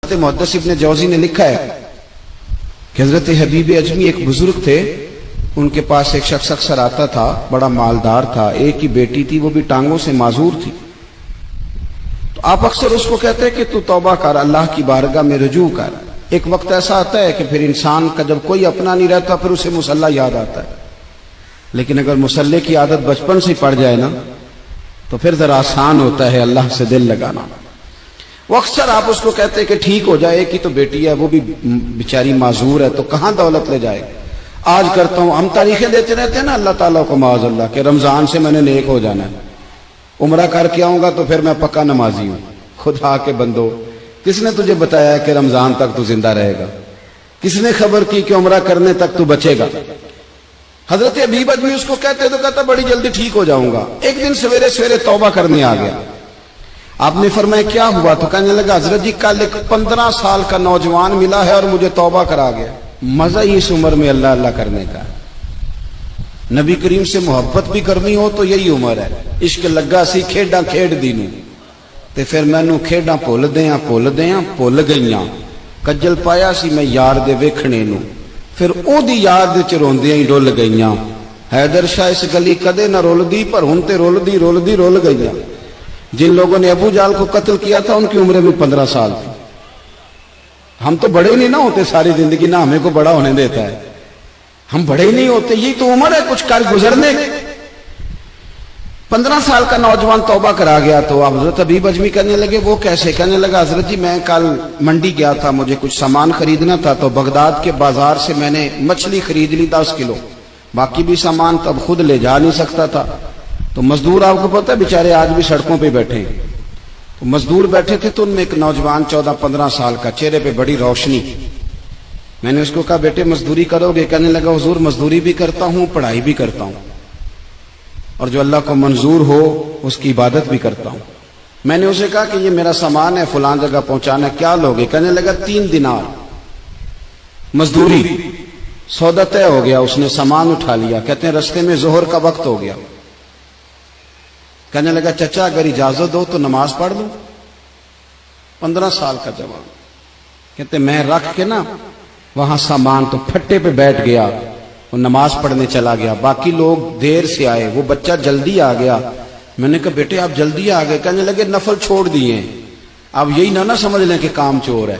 حضرت محدث ابن جوزی نے لکھا ہے کہ حضرت حبیب اجمی ایک بزرگ تھے، ان کے پاس ایک شخص اکثر آتا تھا، بڑا مالدار تھا، ایک ہی بیٹی تھی، وہ بھی ٹانگوں سے معذور تھی. تو آپ اکثر اس کو کہتے ہیں کہ تو توبہ کر، اللہ کی بارگاہ میں رجوع کر. ایک وقت ایسا آتا ہے کہ پھر انسان کا جب کوئی اپنا نہیں رہتا پھر اسے مصلی یاد آتا ہے، لیکن اگر مصلی کی عادت بچپن سے پڑ جائے نا تو پھر ذرا آسان ہوتا ہے اللہ سے دل لگانا. وہ اکثر آپ اس کو کہتے ہیں کہ ٹھیک ہو جائے، ایک ہی تو بیٹی ہے، وہ بھی بیچاری معذور ہے، تو کہاں دولت لے جائے. آج کرتا ہوں، ہم تاریخیں دیتے رہتے ہیں نا اللہ تعالیٰ کو معاذ اللہ کہ رمضان سے میں نے نیک ہو جانا ہے، عمرہ کر کے آؤں گا تو پھر میں پکا نمازی ہوں. خدا کے بندو، کس نے تجھے بتایا ہے کہ رمضان تک تو زندہ رہے گا؟ کس نے خبر کی کہ عمرہ کرنے تک تو بچے گا؟ حضرت حبیب اجمی اس کو کہتے تو کہتا بڑی جلدی ٹھیک ہو جاؤں گا. ایک دن سویرے سویرے توبہ کرنے آ گیا. آپ نے فرمایا کیا ہوا؟ تو کہنے لگا حضرت جی کل ایک 15 سال کا نوجوان ملا ہے اور مجھے توبہ کرا گیا. مزہ ہی اس عمر میں اللہ اللہ کرنے کا. نبی کریم سے محبت بھی کرنی ہو تو یہی عمر ہے. عشق لگا سی کھیڈاں کھیڈ دی نوں تے پھر مینوں کھیڈاں بھول گئیاں. کجل پایا سی میں یار دے ویکھنے نوں پھر او دی یاد وچ روندیاں ہی ڈل گئیاں. حیدر شاہ اس گلی کدے نہ رولدی پر ہن تے رول گئیاں. جن لوگوں نے ابو جال کو قتل کیا تھا ان کی عمریں بھی 15 سال تھی. ہم تو بڑے نہیں نہ ہوتے ساری زندگی، نہ ہمیں کو بڑا ہونے دیتا ہے، ہم بڑے ہی نہیں ہوتے. یہی تو عمر ہے کچھ کر گزرنے. 15 سال کا نوجوان توبہ کرا گیا. تو اب حضرت حبیب اجمی کہنے لگے وہ کیسے؟ کہنے لگا حضرت جی میں کل منڈی گیا تھا، مجھے کچھ سامان خریدنا تھا، تو بغداد کے بازار سے میں نے مچھلی خرید لی 10 کلو، باقی بھی سامان تب خود لے جا نہیں سکتا تھا. تو مزدور آپ کو پتہ ہے بیچارے آج بھی سڑکوں پہ بیٹھے ہیں. تو مزدور بیٹھے تھے تو ان میں ایک نوجوان 14-15 سال کا، چہرے پہ بڑی روشنی. میں نے اس کو کہا بیٹے مزدوری کرو گے؟ کہنے لگا حضور مزدوری بھی کرتا ہوں، پڑھائی بھی کرتا ہوں، اور جو اللہ کو منظور ہو اس کی عبادت بھی کرتا ہوں. میں نے اسے کہا کہ یہ میرا سامان ہے فلاں جگہ پہنچانا، کیا لوگے؟ کہنے لگا 3 دینار مزدوری. سودا طے ہو گیا، اس نے سامان اٹھا لیا. کہتے ہیں رستے میں ظہر کا وقت ہو گیا. کہنے لگا چچا اگر اجازت دو تو نماز پڑھ لوں. 15 سال کا جوان. کہتے میں رکھ کے نا وہاں سامان تو پھٹے پہ بیٹھ گیا، وہ نماز پڑھنے چلا گیا. باقی لوگ دیر سے آئے، وہ بچہ جلدی آ گیا. میں نے کہا بیٹے آپ جلدی آ گئے؟ کہنے لگے نفل چھوڑ دیے. اب یہی نہ سمجھ لیں کہ کام چور ہے،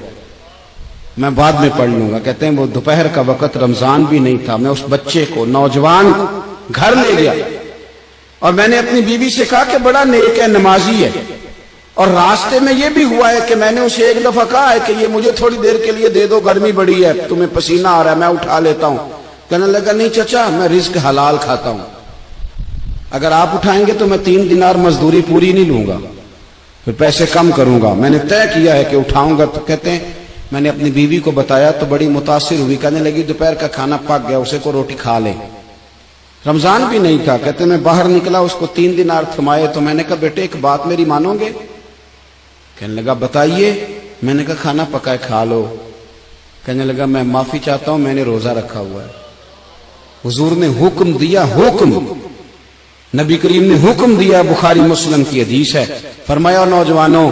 میں بعد میں پڑھ لوں گا. کہتے ہیں وہ دوپہر کا وقت، رمضان بھی نہیں تھا. میں اس بچے کو نوجوان گھر لے گیا اور میں نے اپنی بیوی سے کہا کہ بڑا نیک ہے، نمازی ہے. اور راستے میں یہ بھی ہوا ہے کہ میں نے اسے ایک دفعہ کہا ہے کہ یہ مجھے تھوڑی دیر کے لیے دے دو، گرمی بڑی ہے، تمہیں پسینہ آ رہا ہے، میں اٹھا لیتا ہوں. کہنے لگا نہیں چچا میں رزق حلال کھاتا ہوں، اگر آپ اٹھائیں گے تو میں 3 دینار مزدوری پوری نہیں لوں گا، پھر پیسے کم کروں گا. میں نے طے کیا ہے کہ اٹھاؤں گا. تو کہتے ہیں میں نے اپنی بیوی کو بتایا تو بڑی متاثر ہوئی. کہنے لگی دوپہر کا کھانا پک گیا، اسے کو روٹی کھا لے. رمضان بھی نہیں تھا. کہتے میں باہر نکلا، اس کو 3 دینار تھمائے. تو میں نے کہا بیٹے ایک بات میری مانو گے؟ کہنے لگا بتائیے. میں نے کہا کھانا پکائے کھا لو. کہنے لگا میں معافی چاہتا ہوں، میں نے روزہ رکھا ہوا ہے. حضور نے حکم دیا، حکم نبی کریم نے حکم دیا، بخاری مسلم کی حدیث ہے. فرمایا نوجوانوں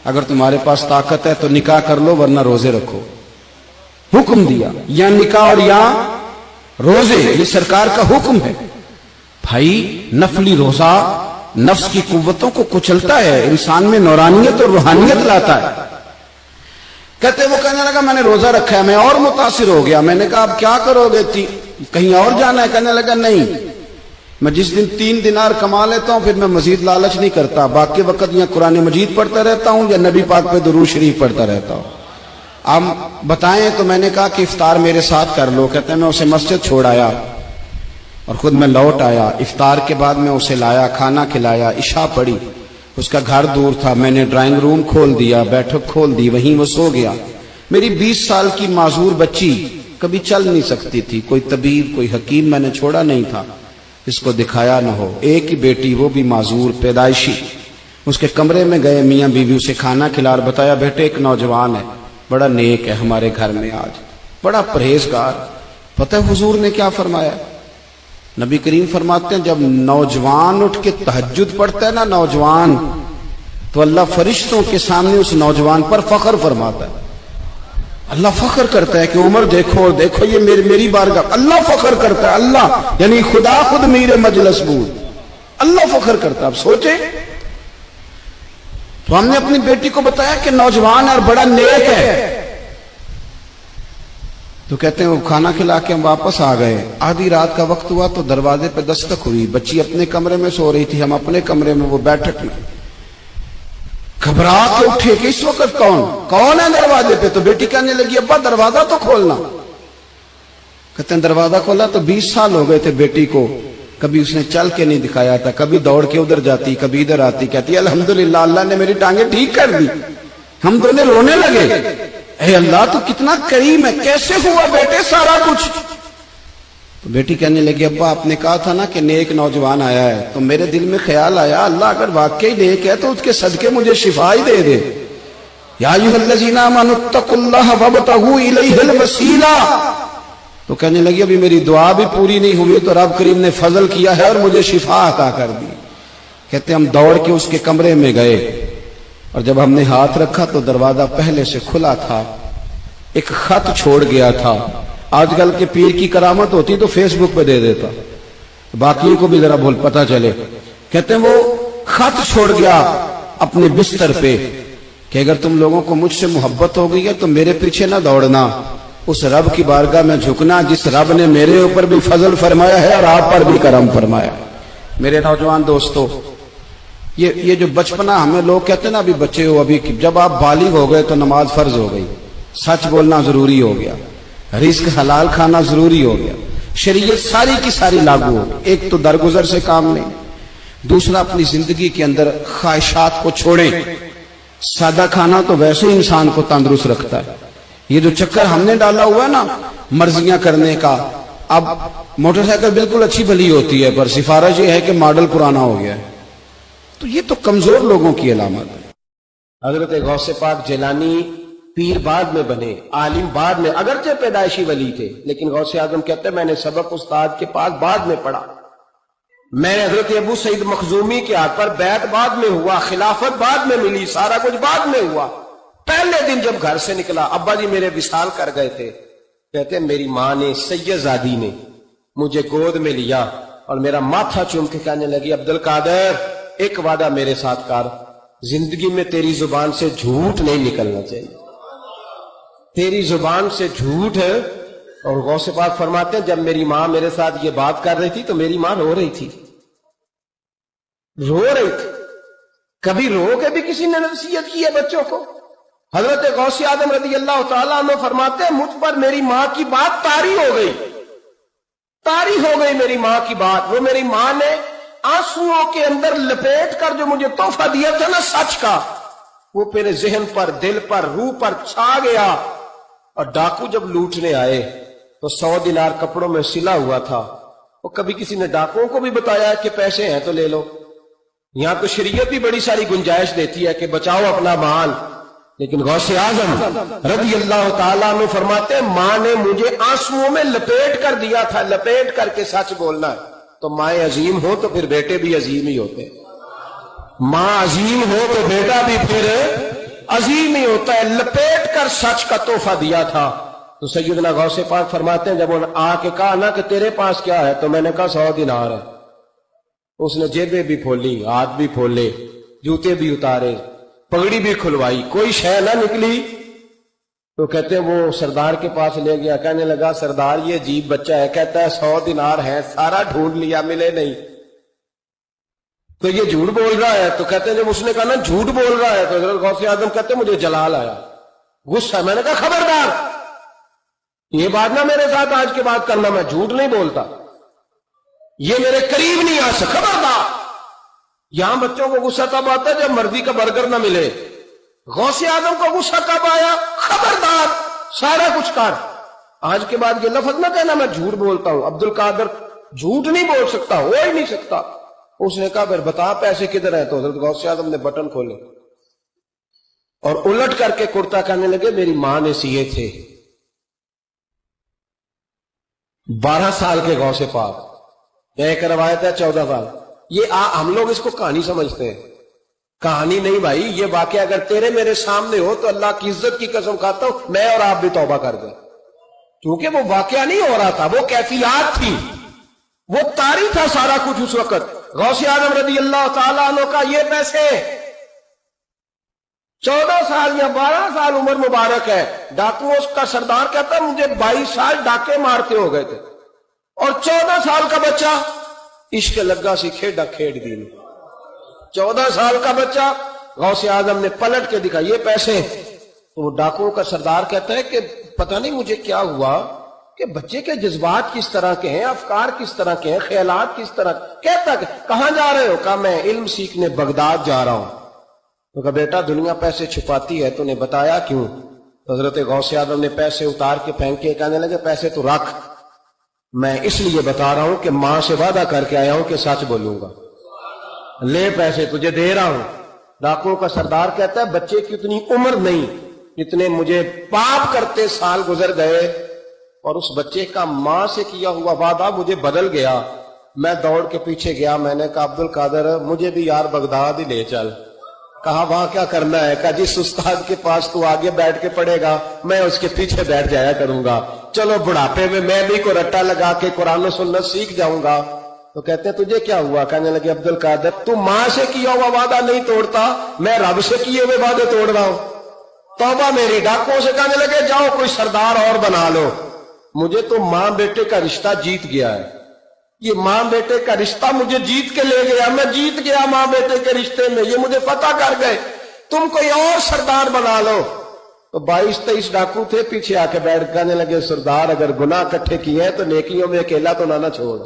اگر تمہارے پاس طاقت ہے تو نکاح کر لو ورنہ روزے رکھو. حکم دیا، یا نکاح اور یا روزے، یہ سرکار کا حکم ہے. بھائی نفلی روزہ نفس کی قوتوں کو کچلتا ہے، انسان میں نورانیت اور روحانیت لاتا ہے. کہتے وہ کہنے لگا میں نے روزہ رکھا ہے. میں اور متاثر ہو گیا. میں نے کہا اب کیا کرو گے؟ کہیں اور جانا ہے؟ کہنے لگا نہیں، میں جس دن 3 دینار کما لیتا ہوں پھر میں مزید لالچ نہیں کرتا. باقی وقت یا قرآن مجید پڑھتا رہتا ہوں یا نبی پاک پہ درود شریف پڑھتا رہتا ہوں. اب بتائیں. تو میں نے کہا کہ افطار میرے ساتھ کر لو. کہتے ہیں میں اسے مسجد چھوڑ آیا اور خود میں لوٹ آیا. افطار کے بعد میں اسے لایا، کھانا کھلایا، عشاء پڑھی. اس کا گھر دور تھا، میں نے ڈرائنگ روم کھول دیا، بیٹھک کھول دی، وہیں وہ سو گیا. میری 20 سال کی معذور بچی کبھی چل نہیں سکتی تھی، کوئی طبیب کوئی حکیم میں نے چھوڑا نہیں تھا اس کو دکھایا نہ ہو. ایک ہی بیٹی، وہ بھی معذور پیدائشی. اس کے کمرے میں گئے، میاں بیوی اسے کھانا کھلا اور بتایا بیٹے ایک نوجوان ہے، بڑا نیک ہے ہمارے گھر میں، آج بڑا پرہیزگار. پتہ ہے حضور نے کیا فرمایا؟ نبی کریم فرماتے ہیں جب نوجوان اٹھ کے تہجد پڑھتا ہے نا نوجوان، تو اللہ فرشتوں کے سامنے اس نوجوان پر فخر فرماتا ہے. اللہ فخر کرتا ہے کہ عمر دیکھو اور دیکھو یہ میری بارگاہ. اللہ فخر کرتا ہے, اللہ یعنی خدا خود میر مجلس بود, اللہ فخر کرتا ہے. اب سوچے تو ہم نے اپنی بیٹی کو بتایا کہ نوجوان اور بڑا نیک ہے, تو کہتے ہیں وہ کھانا کھلا کے ہم واپس آ گئے. آدھی رات کا وقت ہوا تو دروازے پہ دستک ہوئی. بچی اپنے کمرے میں سو رہی تھی, ہم اپنے کمرے میں, وہ بیٹھک میں. گھبرا کے اٹھے کہ اس وقت کون ہے دروازے پہ؟ تو بیٹی کہنے لگی ابا دروازہ تو کھولنا. کہتے ہیں دروازہ کھولا تو 20 سال ہو گئے تھے بیٹی کو, کبھی اس نے چل کے نہیں دکھایا تھا, کبھی دوڑ کے ادھر جاتی کبھی ادھر آتی. کہتی الحمدللہ اللہ نے میری ٹانگیں ٹھیک کر دی. ہم دونوں رونے لگے, اے اللہ تو کتنا کریم ہے, کیسے ہوا بیٹے سارا کچھ؟ تو بیٹی کہنے لگی ابا آپ نے کہا تھا نا کہ نیک نوجوان آیا ہے, تو میرے دل میں خیال آیا اللہ اگر واقعی نیک ہے تو اس کے صدقے مجھے شفا ہی دے دے. یا ایھا الذین آمنوا اتقوا اللہ وابتغوا الیہ الوسیلہ. تو کہنے لگی ابھی میری دعا بھی پوری نہیں ہوئی تو رب کریم نے فضل کیا ہے اور مجھے شفا عطا کر دی. کہتے ہم دوڑ کے اس کے کمرے میں گئے اور جب ہم نے ہاتھ رکھا تو دروازہ پہلے سے کھلا تھا, ایک خط چھوڑ گیا تھا. آج کل کے پیر کی کرامت ہوتی تو فیس بک پہ دے دیتا, باقیوں کو بھی ذرا بول پتا چلے. کہتے ہیں وہ خط چھوڑ گیا اپنے بستر پہ کہ اگر تم لوگوں کو مجھ سے محبت ہو گئی ہے تو میرے پیچھے نہ دوڑنا, اس رب کی بارگاہ میں جھکنا جس رب نے میرے اوپر بھی فضل فرمایا ہے اور آپ پر بھی کرم فرمایا. میرے نوجوان دوستو, یہ جو بچپنا ہمیں لوگ کہتے ہیں نا ابھی بچے ہو, ابھی جب آپ بالغ ہو گئے تو نماز فرض ہو گئی, سچ بولنا ضروری ہو گیا, رزق حلال کھانا ضروری ہو گیا, شریعت ساری کی ساری لاگو ہو. ایک تو درگزر سے کام نہیں, دوسرا اپنی زندگی کے اندر خواہشات کو چھوڑیں. سادہ کھانا تو ویسے ہی انسان کو تندرست رکھتا ہے. یہ جو چکر ہم نے ڈالا ہوا ہے نا مرضیاں کرنے کا, اب موٹر سائیکل بالکل اچھی بھلی ہوتی ہے پر سفارش یہ ہے کہ ماڈل پرانا ہو گیا ہے, تو یہ تو کمزور لوگوں کی علامت ہے. حضرت غوث پاک جیلانی پیر بعد میں بنے, عالم بعد میں, اگرچہ پیدائشی ولی تھے لیکن غوث اعظم کہتے ہیں میں نے سبق استاد کے پاس بعد میں پڑھا. میں نے حضرت ابو سعید مخزومی کے ہاتھ پر بیعت بعد میں ہوا, خلافت بعد میں ملی, سارا کچھ بعد میں ہوا. پہلے دن جب گھر سے نکلا ابا جی میرے وصال کر گئے تھے. کہتے ہیں میری ماں نے سید زادی نے مجھے گود میں لیا اور میرا ماتھا چوم کے کہنے لگی عبد القادر ایک وعدہ میرے ساتھ کر, زندگی میں تیری زبان سے جھوٹ نہیں نکلنا چاہیے, تیری زبان سے جھوٹ ہے. اور غوث پاک فرماتے ہیں جب میری ماں میرے ساتھ یہ بات کر رہی تھی تو میری ماں رو رہی تھی. کبھی رو کے بھی کسی نے نصیحت کی ہے بچوں کو؟ حضرت غوث اعظم رضی اللہ تعالیٰ عنہ فرماتے ہیں مجھ پر میری ماں کی بات طاری ہو گئی, طاری ہو گئی میری ماں کی بات. وہ میری ماں نے آنسوؤں کے اندر لپیٹ کر جو مجھے تحفہ دیا تھا نا سچ کا, وہ میرے ذہن پر, دل پر, روح پر چھا گیا. اور ڈاکو جب لوٹنے آئے تو 100 دینار کپڑوں میں سلا ہوا تھا. وہ کبھی کسی نے ڈاکوؤں کو بھی بتایا کہ پیسے ہیں تو لے لو؟ یہاں تو شریعت بھی بڑی ساری گنجائش دیتی ہے کہ بچاؤ اپنا مال, لیکن غوث اعظم رضی اللہ تعالیٰ عنہ فرماتے ہیں ماں نے مجھے آنسوؤں میں لپیٹ کر دیا تھا, لپیٹ کر کے سچ بولنا ہے. تو مائیں عظیم ہو تو پھر بیٹے بھی عظیم ہی ہوتے ہیں, ماں عظیم ہو تو بیٹا بھی پھر عظیم ہی ہوتا ہے. لپیٹ کر سچ کا تحفہ دیا تھا. تو سیدنا غوث پاک فرماتے ہیں جب انہوں نے آ کے کہا نا کہ تیرے پاس کیا ہے, تو میں نے کہا 100 دینار ہے. اس نے جیبیں بھی کھولی, ہاتھ بھی کھولے, جوتے بھی اتارے, پگڑی بھی کھلوائی, کوئی شے نہ نکلی. تو کہتے ہیں وہ سردار کے پاس لے گیا, کہنے لگا سردار یہ عجیب بچہ ہے, کہتا ہے 100 دینار ہے, سارا ڈھونڈ لیا ملے نہیں, تو یہ جھوٹ بول رہا ہے. تو کہتے ہیں جب اس نے کہا نا جھوٹ بول رہا ہے, تو حضرت غوث اعظم کہتے ہیں مجھے جلال آیا, غصہ. میں نے کہا خبردار یہ بات نہ میرے ساتھ آج کے بعد کرنا, میں جھوٹ نہیں بولتا, یہ میرے قریب نہیں آ سکتا, خبردار. یہاں بچوں کو غصہ تب آتا ہے جب مرضی کا برگر نہ ملے. غوث اعظم کو غصہ کب آیا؟ خبردار سارا کچھ کر, آج کے بعد یہ لفظ نہ کہنا میں جھوٹ بولتا ہوں. عبد القادر جھوٹ نہیں بول سکتا, ہو ہی نہیں سکتا. اس نے کہا پھر بتا پیسے کدھر ہیں؟ تو حضرت غوث اعظم نے بٹن کھولے اور الٹ کر کے کرتا کہنے لگے میری ماں نے سیے تھے. 12 سال کے غوث پاک, ایک روایت ہے 14 سال. یہ ہم لوگ اس کو کہانی سمجھتے ہیں, کہانی نہیں بھائی، یہ واقعہ اگر تیرے میرے سامنے ہو تو اللہ کی عزت کی قسم کھاتا ہوں میں اور آپ بھی توبہ کر دیں، کیونکہ وہ واقعہ نہیں ہو رہا تھا، وہ کیفیات تھی، وہ طاری تھا سارا کچھ اس وقت۔ غوث اعظم رضی اللہ تعالیٰ عنہ کا یہ پیسے 14 سال یا 12 سال عمر مبارک ہے، ڈاکو اس کا سردار کہتا مجھے 22 سال ڈاکے مارتے ہو گئے تھے، اور 14 سال کا بچہ عشق لگا سی کھیڈا کھیڈ دی، 14 سال کا بچہ غوث اعظم نے پلٹ کے دکھا یہ پیسے۔ تو وہ ڈاکو کا سردار کہتا ہے کہ پتہ نہیں مجھے کیا ہوا کہ بچے کے جذبات کس طرح کے ہیں، افکار کس طرح کے ہیں، خیالات کس طرح، کہتا کہ کہاں جا رہے ہو؟ کہا میں علم سیکھنے بغداد جا رہا ہوں۔ تو کہا بیٹا دنیا پیسے چھپاتی ہے، تو نے بتایا کیوں؟ حضرت غوث اعظم نے پیسے اتار کے پھینکے، کہنے لگے پیسے تو رکھ، میں اس لیے بتا رہا ہوں کہ ماں سے وعدہ کر کے آیا ہوں کہ سچ بولوں گا، لے پیسے تجھے دے رہا ہوں۔ ڈاکو کا سردار کہتا ہے بچے کی اتنی عمر نہیں جتنے مجھے پاپ کرتے سال گزر گئے، اور اس بچے کا ماں سے کیا ہوا وعدہ مجھے بدل گیا۔ میں دوڑ کے پیچھے گیا، میں نے کہا عبد القادر مجھے بھی یار بغداد ہی لے چل۔ کہا وہاں کیا کرنا ہے؟ کہا جس استاد کے پاس تو آگے بیٹھ کے پڑھے گا میں اس کے پیچھے بیٹھ جایا کروں گا، چلو بڑھاپے میں بھی کو رٹا لگا کے قرآن و سنت سیکھ جاؤں گا۔ تو کہتے ہیں تجھے کیا ہوا؟ کہنے لگے عبد القادر تو ماں سے کیا ہوا وعدہ نہیں توڑتا، میں رب سے کیے ہوئے وعدے توڑ رہا ہوں، توبہ میری۔ ڈاکوں سے کہنے لگے جاؤ کوئی سردار اور بنا لو، مجھے تو ماں بیٹے کا رشتہ جیت گیا ہے، یہ ماں بیٹے کا رشتہ مجھے جیت کے لے گیا، میں جیت گیا ماں بیٹے کے رشتے میں، یہ مجھے فتح کر گئے، تم کوئی اور سردار بنا لو۔ تو 22-23 ڈاکو تھے، پیچھے آ کے بیٹھ کہنے لگے سردار اگر گناہ اکٹھے کیے ہیں تو نیکیوں میں اکیلا تو نہ چھوڑ۔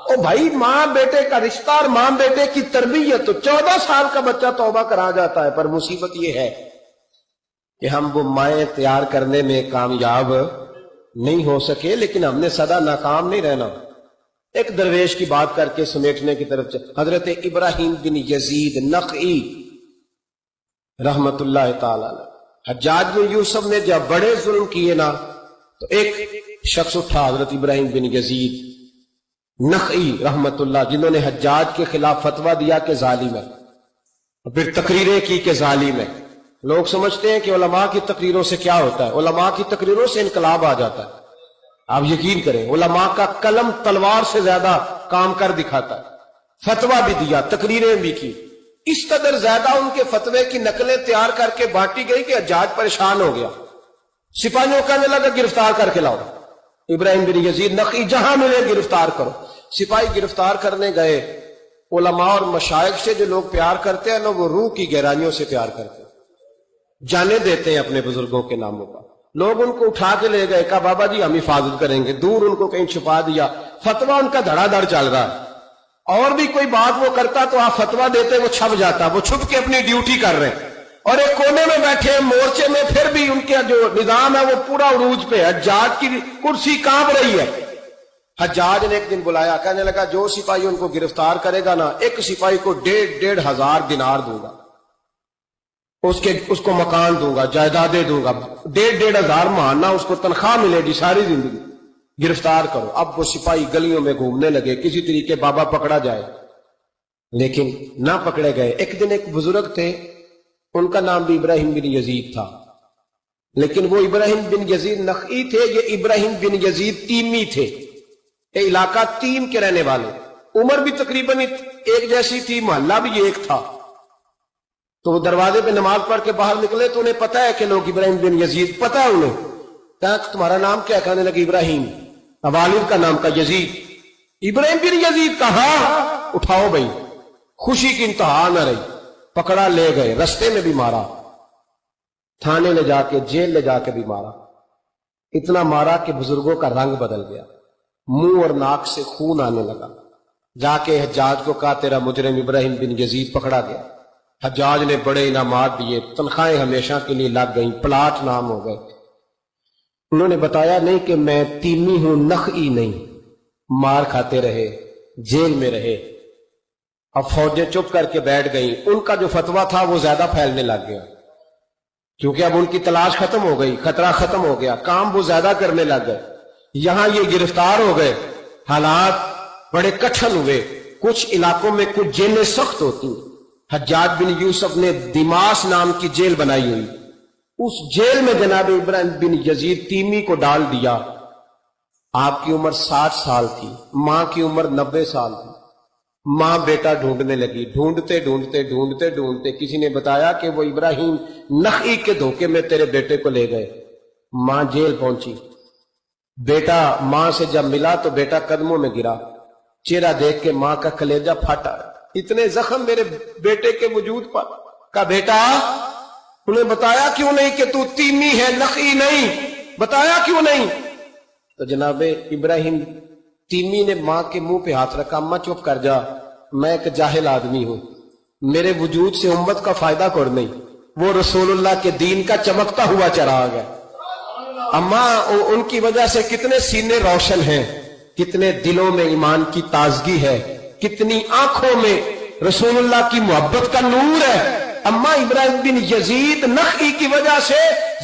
او بھائی ماں بیٹے کا رشتہ اور ماں بیٹے کی تربیت، تو 14 سال کا بچہ توبہ کرا جاتا ہے، پر مصیبت یہ ہے کہ ہم وہ مائیں تیار کرنے میں کامیاب نہیں ہو سکے، لیکن ہم نے سدا ناکام نہیں رہنا۔ ایک درویش کی بات کر کے سمیٹنے کی طرف حضرت ابراہیم بن یزید نخعی رحمت اللہ تعالی علیہ، حجاج بن یوسف نے جب بڑے ظلم کیے نا تو ایک شخص اٹھا حضرت ابراہیم بن یزید نخعی رحمت اللہ، جنہوں نے حجاج کے خلاف فتویٰ دیا کہ ظالم ہے، پھر تقریریں کی کہ ظالم ہے۔ لوگ سمجھتے ہیں کہ علماء کی تقریروں سے کیا ہوتا ہے، علماء کی تقریروں سے انقلاب آ جاتا ہے۔ آپ یقین کریں علماء کا قلم تلوار سے زیادہ کام کر دکھاتا ہے، فتویٰ بھی دیا، تقریریں بھی کی، اس قدر زیادہ ان کے فتوے کی نقلیں تیار کر کے بانٹی گئی کہ حجاج پریشان ہو گیا، سپاہیوں کہنے لگا گرفتار کر کے لاؤ ابراہیم بن یزید نخعی، جہاں ملے گرفتار کرو۔ سپاہی گرفتار کرنے گئے، علماء اور مشائخ سے جو لوگ پیار کرتے ہیں نا وہ روح کی گہرائیوں سے پیار کرتے ہیں، جانے دیتے ہیں اپنے بزرگوں کے ناموں پر۔ لوگ ان کو اٹھا کے لے گئے، کہا بابا جی ہم حفاظت کریں گے، دور ان کو کہیں چھپا دیا، فتویٰ ان کا دھڑا دھڑ چل رہا ہے، اور بھی کوئی بات وہ کرتا تو آپ فتویٰ دیتے وہ چھپ جاتا، وہ چھپ کے اپنی ڈیوٹی کر رہے ہیں، اور ایک کونے میں بیٹھے ہیں مورچے میں، پھر بھی ان کا جو نظام ہے وہ پورا عروج پہ ہے، حجاج کی کرسی کانپ رہی ہے۔ حجاج نے ایک دن بلایا، کہنے لگا جو سپاہی ان کو گرفتار کرے گا نا ایک سپاہی کو 1,500 دینار دوں گا، اس کو مکان دوں گا، جائیدادیں دوں گا، 1,500 ماہانہ اس کو تنخواہ ملے گی ساری زندگی، گرفتار کرو۔ اب وہ سپاہی گلیوں میں گھومنے لگے، کسی طریقے بابا پکڑا جائے، لیکن نہ پکڑے گئے۔ ایک دن ایک بزرگ تھے، ان کا نام بھی ابراہیم بن یزید تھا، لیکن وہ ابراہیم بن یزید نخعی تھے، یہ ابراہیم بن یزید تیمی تھے، یہ علاقہ تیم کے رہنے والے، عمر بھی تقریباً ایک جیسی تھی، محلہ بھی ایک تھا۔ تو وہ دروازے پہ نماز پڑھ کے باہر نکلے تو انہیں پتا ہے کہ لوگ ابراہیم بن یزید، پتا ہے انہیں، کہا تمہارا نام کیا؟ کہنے لگے ابراہیم، والد کا نام کا یزید۔ ابراہیم بن یزید کہا اٹھاؤ بھائی، خوشی کی انتہا نہ رہی، پکڑا لے گئے، رستے میں بھی مارا، تھانے لے جا کے جیل لے جا کے بھی مارا، اتنا مارا کہ بزرگوں کا رنگ بدل گیا، منہ اور ناک سے خون آنے لگا۔ جا کے حجاج کو کہا تیرا مجرم ابراہیم بن یزید پکڑا گیا۔ حجاج نے بڑے انعامات دیے، تنخواہیں ہمیشہ کے لیے لگ گئیں، پلاٹ نام ہو گئے۔ انہوں نے بتایا نہیں کہ میں تیمی ہوں، نخعی نہیں، مار کھاتے رہے، جیل میں رہے۔ اب فوجیں چپ کر کے بیٹھ گئیں، ان کا جو فتویٰ تھا وہ زیادہ پھیلنے لگ گیا، کیونکہ اب ان کی تلاش ختم ہو گئی، خطرہ ختم ہو گیا، کام وہ زیادہ کرنے لگ گئے۔ یہاں یہ گرفتار ہو گئے، حالات بڑے کٹھن ہوئے، کچھ علاقوں میں کچھ جیلیں سخت ہوتی ہیں۔ حجاج بن یوسف نے دماس نام کی جیل بنائی ہوئی، اس جیل میں جناب ابراہیم بن یزید تیمی کو ڈال دیا۔ آپ کی عمر 60 سال تھی، ماں کی عمر 90 سال تھی۔ ماں بیٹا ڈھونڈنے لگی، ڈھونڈتے ڈھونڈتے ڈھونڈتے ڈھونڈتے کسی نے بتایا کہ وہ ابراہیم نخعی کے دھوکے میں تیرے بیٹے کو لے گئے۔ ماں جیل پہنچی، بیٹا ماں سے جب ملا تو بیٹا قدموں میں گرا، چہرہ دیکھ کے ماں کا کلیجہ پھٹا، اتنے زخم میرے بیٹے کے وجود پر۔ کہا بیٹا انہیں بتایا کیوں نہیں کہ تو تیمی ہے نخعی نہیں، بتایا کیوں نہیں؟ تو جناب ابراہیم تیمی نے ماں کے منہ پہ ہاتھ رکھا، اماں چپ کر جا، میں ایک جاہل آدمی ہوں، میرے وجود سے امت کا فائدہ کوئی نہیں، وہ رسول اللہ کے دین کا چمکتا ہوا چراغ ہے۔ اماں ان کی وجہ سے کتنے سینے روشن ہیں، کتنے دلوں میں ایمان کی تازگی ہے، کتنی آنکھوں میں رسول اللہ کی محبت کا نور ہے۔ اماں ابراہیم بن یزید نخعی کی وجہ سے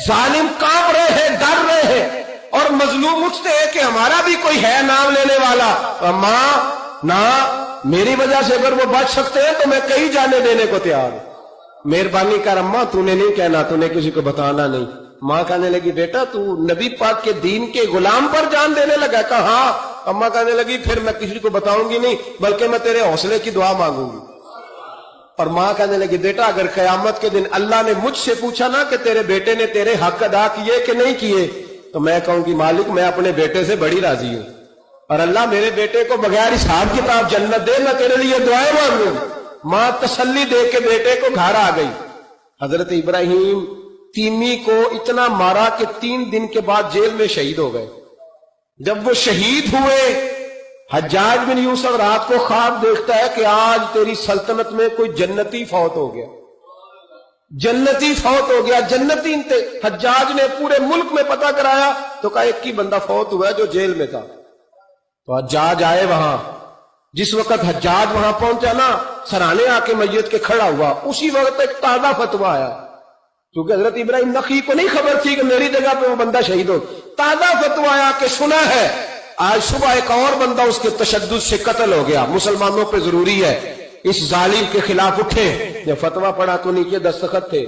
ظالم کانپ رہے ہیں، ڈر رہے ہیں، اور مظلوم اٹھتے ہیں کہ ہمارا بھی کوئی ہے نام لینے والا۔ اماں نہ، میری وجہ سے اگر وہ بچ سکتے ہیں تو میں کہیں جانے دینے کو تیار ہوں، مہربانی کر اماں، تو نے نہیں کہنا، تو نے کسی کو بتانا نہیں۔ ماں کہنے لگی بیٹا تو نبی پاک کے دین کے غلام پر جان دینے لگا؟ کہا ہاں۔ اماں کہنے لگی پھر میں کسی کو بتاؤں گی نہیں، بلکہ میں تیرے حوصلے کی دعا مانگوں گی۔ اور ماں کہنے لگی بیٹا اگر قیامت کے دن اللہ نے مجھ سے پوچھا نا کہ تیرے بیٹے نے تیرے حق ادا کیے کہ نہیں کیے، تو میں کہوں گی مالک میں اپنے بیٹے سے بڑی راضی ہوں، اور اللہ میرے بیٹے کو بغیر حساب کتاب جنت دے، میں تیرے لیے دعائیں مانگوں۔ ماں تسلی دے کے بیٹے کو گھر آ گئی۔ حضرت ابراہیم تیمی کو اتنا مارا کہ 3 دن کے بعد جیل میں شہید ہو گئے۔ جب وہ شہید ہوئے، حجاج بن یوسف رات کو خواب دیکھتا ہے کہ آج تیری سلطنت میں کوئی جنتی فوت ہو گیا، جنتی فوت ہو گیا، جنتی حجاج نے پورے ملک میں پتہ کرایا تو کہا ایک ہی بندہ فوت ہوا ہے جو جیل میں تھا۔ تو حجاج آئے وہاں، جس وقت حجاج وہاں پہنچا نا، سرانے آ کے میت کے کھڑا ہوا، اسی وقت ایک تازہ فتویٰ آیا، کیونکہ حضرت ابراہیم نخعی کو نہیں خبر تھی کہ میری جگہ پہ وہ بندہ شہید ہو۔ تازہ فتویٰ آیا کہ سنا ہے آج صبح ایک اور بندہ اس کے تشدد سے قتل ہو گیا، مسلمانوں پہ ضروری ہے اس ظالم کے خلاف اٹھے۔ جب فتویٰ پڑھا تو نیچے دستخط تھے۔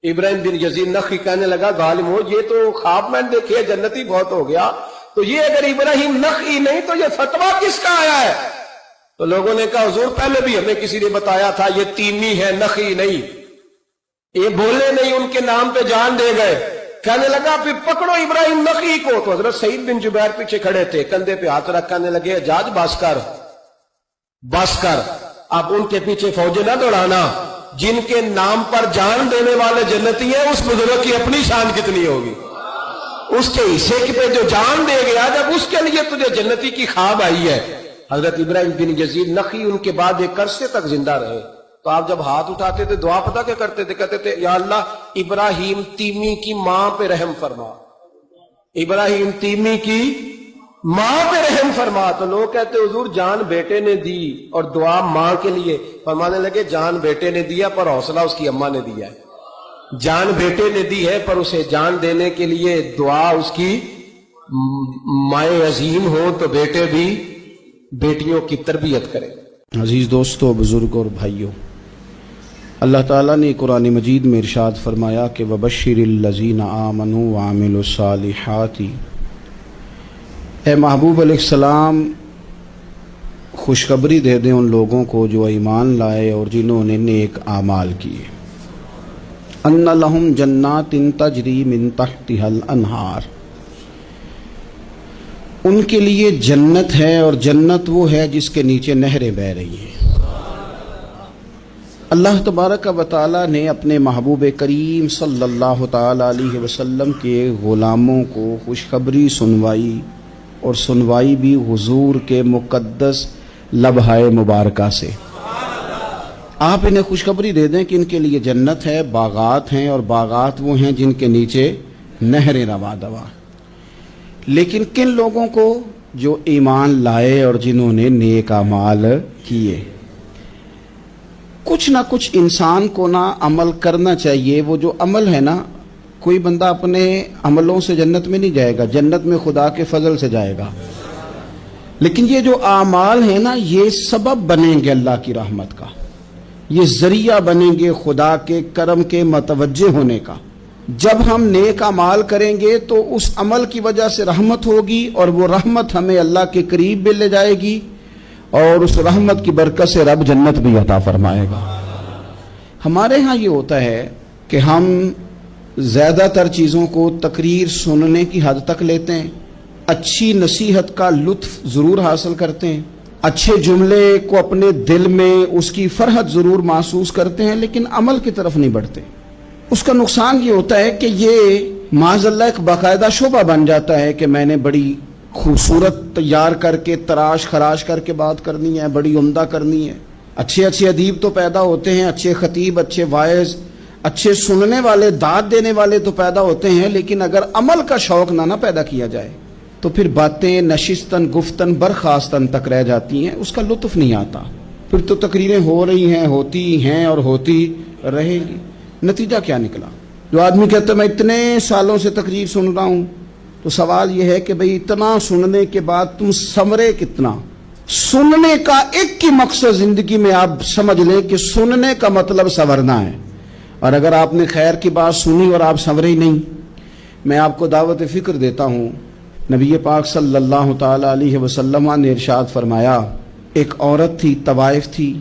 ابراہیم بن یزید نخعی کہنے لگا ظالم ہو، یہ تو خواب میں دیکھے جنتی بہت ہو گیا، تو یہ اگر ابراہیم نخعی نہیں تو یہ فتویٰ کس کا آیا ہے؟ تو لوگوں نے کہا حضور پہلے بھی ہمیں کسی نے بتایا تھا یہ تیمی ہے نخعی نہیں، یہ بولے نہیں، ان کے نام پہ جان دے گئے۔ کہنے لگا پھر پکڑو ابراہیم نخعی کو۔ تو حضرت سعید بن جبیر پیچھے کھڑے تھے، کندھے پہ ہاتھ رکھ کہنے لگے حجاج بس کر، بس کر، اب ان کے پیچھے فوجیں نہ دوڑانا، جن کے نام پر جان دینے والے جنتی ہیں، اس بزرگ کی اپنی شان کتنی ہوگی، اس کے حصے پہ جو جان دے گیا، جب اس کے لیے تجھے جنتی کی خواب آئی ہے۔ حضرت ابراہیم بن یزید نخعی ان کے بعد ایک عرصے تک زندہ رہے۔ تو آپ جب ہاتھ اٹھاتے تھے دعا پتہ کیا کرتے تھے؟ کہتے تھے یا اللہ ابراہیم تیمی کی ماں پہ رحم فرما، ابراہیم تیمی کی ماں پہ رحم فرما۔ تو لوگ کہتے حضور جان بیٹے نے دی اور دعا ماں کے لیے، فرمانے لگے جان بیٹے نے دیا پر حوصلہ اس کی اماں نے دیا ہے، جان بیٹے نے دی ہے پر اسے جان دینے کے لیے دعا اس کی مائیں عظیم ہو تو بیٹے بھی بیٹیوں کی تربیت کرے۔ عزیز دوستو، بزرگ اور بھائیوں، اللہ تعالیٰ نے قرآن مجید میں ارشاد فرمایا کہ وَبَشِّرِ الَّذِينَ آمَنُوا وَعَمِلُوا الصَّالِحَاتِ، اے محبوب علیہ السلام خوشخبری دے دیں ان لوگوں کو جو ایمان لائے اور جنہوں نے نیک اعمال کیے، ان لہم جنات تجری من تحتها الانہار، ان کے لیے جنت ہے، اور جنت وہ ہے جس کے نیچے نہریں بہہ رہی ہیں۔ اللہ تبارک و تعالیٰ نے اپنے محبوب کریم صلی اللہ تعالی علیہ وسلم کے غلاموں کو خوشخبری سنوائی، اور سنوائی بھی حضور کے مقدس لبہائے مبارکہ سے۔ آپ انہیں خوشخبری دے دیں کہ ان کے لیے جنت ہے، باغات ہیں، اور باغات وہ ہیں جن کے نیچے نہریں رواں دواں۔ لیکن کن لوگوں کو؟ جو ایمان لائے اور جنہوں نے نیک اعمال کیے۔ کچھ نہ کچھ انسان کو نہ عمل کرنا چاہیے۔ وہ جو عمل ہے نا، کوئی بندہ اپنے عملوں سے جنت میں نہیں جائے گا، جنت میں خدا کے فضل سے جائے گا، لیکن یہ جو اعمال ہیں نا، یہ سبب بنیں گے اللہ کی رحمت کا۔ یہ ذریعہ بنیں گے خدا کے کرم کے متوجہ ہونے کا. جب ہم نیک اعمال کریں گے تو اس عمل کی وجہ سے رحمت ہوگی، اور وہ رحمت ہمیں اللہ کے قریب بھی لے جائے گی، اور اس رحمت کی برکت سے رب جنت بھی عطا فرمائے گا. ہمارے ہاں یہ ہوتا ہے کہ ہم زیادہ تر چیزوں کو تقریر سننے کی حد تک لیتے ہیں، اچھی نصیحت کا لطف ضرور حاصل کرتے ہیں، اچھے جملے کو اپنے دل میں اس کی فرحت ضرور محسوس کرتے ہیں، لیکن عمل کی طرف نہیں بڑھتے. اس کا نقصان یہ ہوتا ہے کہ یہ معاذ اللہ ایک باقاعدہ شعبہ بن جاتا ہے کہ میں نے بڑی خوبصورت تیار کر کے تراش خراش کر کے بات کرنی ہے، بڑی عمدہ کرنی ہے. اچھے اچھے ادیب تو پیدا ہوتے ہیں، اچھے خطیب، اچھے واعظ، اچھے سننے والے، داد دینے والے تو پیدا ہوتے ہیں، لیکن اگر عمل کا شوق نہ پیدا کیا جائے تو پھر باتیں نشستن گفتن برخاستن تک رہ جاتی ہیں، اس کا لطف نہیں آتا. پھر تو تقریریں ہو رہی ہیں، ہوتی ہیں اور ہوتی رہیں گی. نتیجہ کیا نکلا؟ جو آدمی کہتا ہے میں اتنے سالوں سے تقریر سن رہا ہوں، تو سوال یہ ہے کہ بھئی اتنا سننے کے بعد تم سنورے کتنا؟ سننے کا ایک ہی مقصد زندگی میں آپ سمجھ لیں کہ سننے کا مطلب سنورنا ہے. اور اگر آپ نے خیر کی بات سنی اور آپ سنورے ہی نہیں، میں آپ کو دعوت فکر دیتا ہوں. نبی پاک صلی اللہ تعالی علیہ وسلم نے ارشاد فرمایا، ایک عورت تھی، طوائف تھی،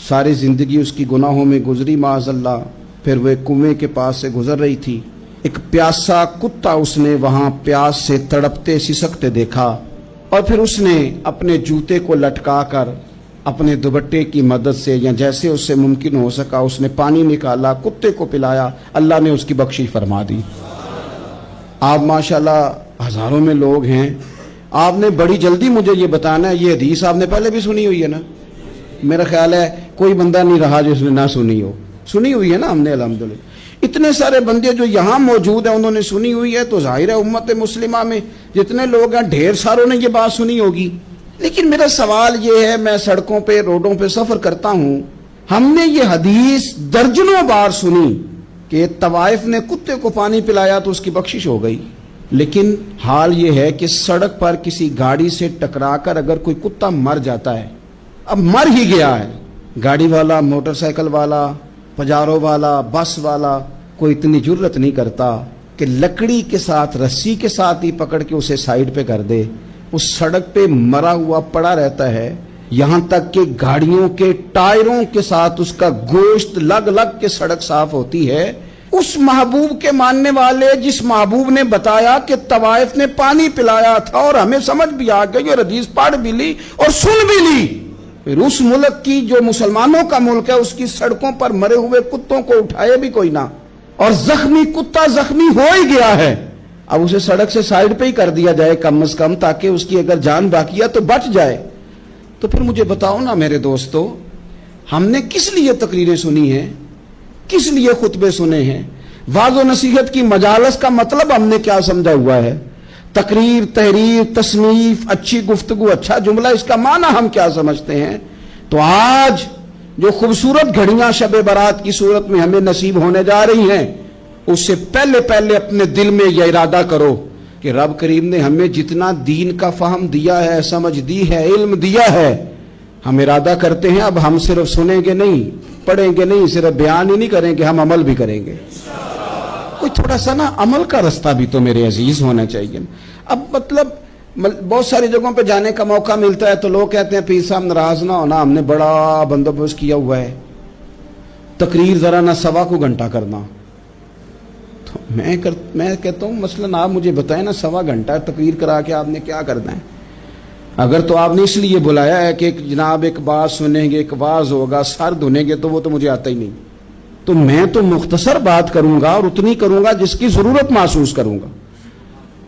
ساری زندگی اس کی گناہوں میں گزری معاذ اللہ. پھر وہ ایک کنویں کے پاس سے گزر رہی تھی، ایک پیاسا کتا اس نے وہاں پیاس سے تڑپتے سسکتے دیکھا، اور پھر اس نے اپنے جوتے کو لٹکا کر اپنے دوپٹے کی مدد سے یا جیسے اس سے ممکن ہو سکا اس نے پانی نکالا، کتے کو پلایا، اللہ نے اس کی بخشش فرما دی. آپ ماشاءاللہ ہزاروں میں لوگ ہیں، آپ نے بڑی جلدی مجھے یہ بتانا ہے. یہ حدیث آپ نے پہلے بھی سنی ہوئی ہے نا؟ میرا خیال ہے کوئی بندہ نہیں رہا جس نے نہ سنی ہو. سنی ہوئی ہے نا ہم نے الحمدللہ. اتنے سارے بندے جو یہاں موجود ہیں انہوں نے سنی ہوئی ہے، تو ظاہر ہے امت مسلمہ میں جتنے لوگ ہیں ڈھیر ساروں نے یہ بات سنی ہوگی. لیکن میرا سوال یہ ہے، میں سڑکوں پہ روڈوں پہ سفر کرتا ہوں، ہم نے یہ حدیث درجنوں بار سنی کہ طوائف نے کتے کو پانی پلایا تو اس کی بخشش ہو گئی، لیکن حال یہ ہے کہ سڑک پر کسی گاڑی سے ٹکرا کر اگر کوئی کتا مر جاتا ہے، اب مر ہی گیا ہے، گاڑی والا، موٹر سائیکل والا، پجارو والا، بس والا کوئی اتنی جرت نہیں کرتا کہ لکڑی کے ساتھ، رسی کے ساتھ ہی پکڑ کے اسے سائیڈ پہ کر دے. اس سڑک پہ مرا ہوا پڑا رہتا ہے، یہاں تک کہ گاڑیوں کے ٹائروں کے ساتھ اس کا گوشت لگ لگ کے سڑک صاف ہوتی ہے. اس محبوب کے ماننے والے جس محبوب نے بتایا کہ طوائف نے پانی پلایا تھا، اور ہمیں سمجھ بھی آ گئی اور حدیث پڑھ بھی لی اور سن بھی لی، پھر اس ملک کی جو مسلمانوں کا ملک ہے اس کی سڑکوں پر مرے ہوئے کتوں کو اٹھائے بھی کوئی نہ، اور زخمی کتا زخمی ہو ہی گیا ہے، اب اسے سڑک سے سائیڈ پہ ہی کر دیا جائے کم از کم، تاکہ اس کی اگر جان باقی ہے تو بچ جائے. تو پھر مجھے بتاؤ نا میرے دوستو، ہم نے کس لیے تقریریں سنی ہیں؟ کس لیے خطبے سنے ہیں؟ وعظ و نصیحت کی مجالس کا مطلب ہم نے کیا سمجھا ہوا ہے؟ تقریر، تحریر، تصنیف، اچھی گفتگو، اچھا جملہ، اس کا معنی ہم کیا سمجھتے ہیں؟ تو آج جو خوبصورت گھڑیاں شب برات کی صورت میں ہمیں نصیب ہونے جا رہی ہیں، اس سے پہلے اپنے دل میں یہ ارادہ کرو کہ رب کریم نے ہمیں جتنا دین کا فہم دیا ہے، سمجھ دی ہے، علم دیا ہے، ہم ارادہ کرتے ہیں اب ہم صرف سنیں گے نہیں، پڑھیں گے نہیں، صرف بیان ہی نہیں کریں گے، ہم عمل بھی کریں گے. کوئی تھوڑا سا نا عمل کا رستہ بھی تو میرے عزیز ہونا چاہیے. اب مطلب بہت ساری جگہوں پہ جانے کا موقع ملتا ہے تو لوگ کہتے ہیں پیر صاحب ناراض نہ ہونا، ہم نے بڑا بندوبست کیا ہوا ہے، تقریر ذرا نہ 1.25 گھنٹہ کرنا. تو میں کہتا ہوں مثلاً آپ مجھے بتائیں نا 1.25 گھنٹہ تقریر کرا کے آپ نے کیا کرنا ہے؟ اگر تو آپ نے اس لیے بلایا ہے کہ جناب ایک بات سنیں گے، ایک واعظ ہوگا، سر دھنیں گے، تو وہ تو مجھے آتا ہی نہیں. تو میں تو مختصر بات کروں گا اور اتنی کروں گا جس کی ضرورت محسوس کروں گا.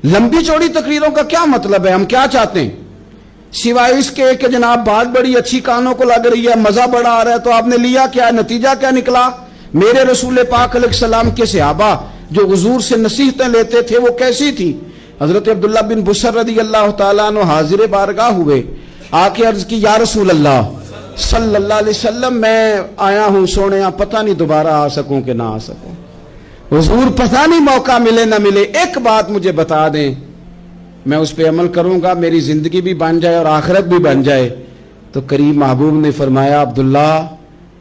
لمبی چوڑی تقریروں کا کیا مطلب ہے؟ ہم کیا چاہتے ہیں سوائے اس کے کہ جناب بات بڑی اچھی کانوں کو لگ رہی ہے، مزہ بڑا آ رہا ہے، تو آپ نے لیا کیا؟ نتیجہ کیا نکلا؟ میرے رسول پاک علیہ السلام کے صحابہ جو حضور سے نصیحتیں لیتے تھے وہ کیسی تھی؟ حضرت عبداللہ بن بسر رضی اللہ تعالیٰ عنہ حاضر بارگاہ ہوئے، آ کے عرض کی یا رسول اللہ صلی اللہ علیہ وسلم، میں آیا ہوں سونے، پتہ نہیں دوبارہ آ سکوں کہ نہ آ سکوں، حضور پتہ نہیں موقع ملے نہ ملے، ایک بات مجھے بتا دیں، میں اس پہ عمل کروں گا، میری زندگی بھی بن جائے اور آخرت بھی بن جائے. تو کریم محبوب نے فرمایا عبداللہ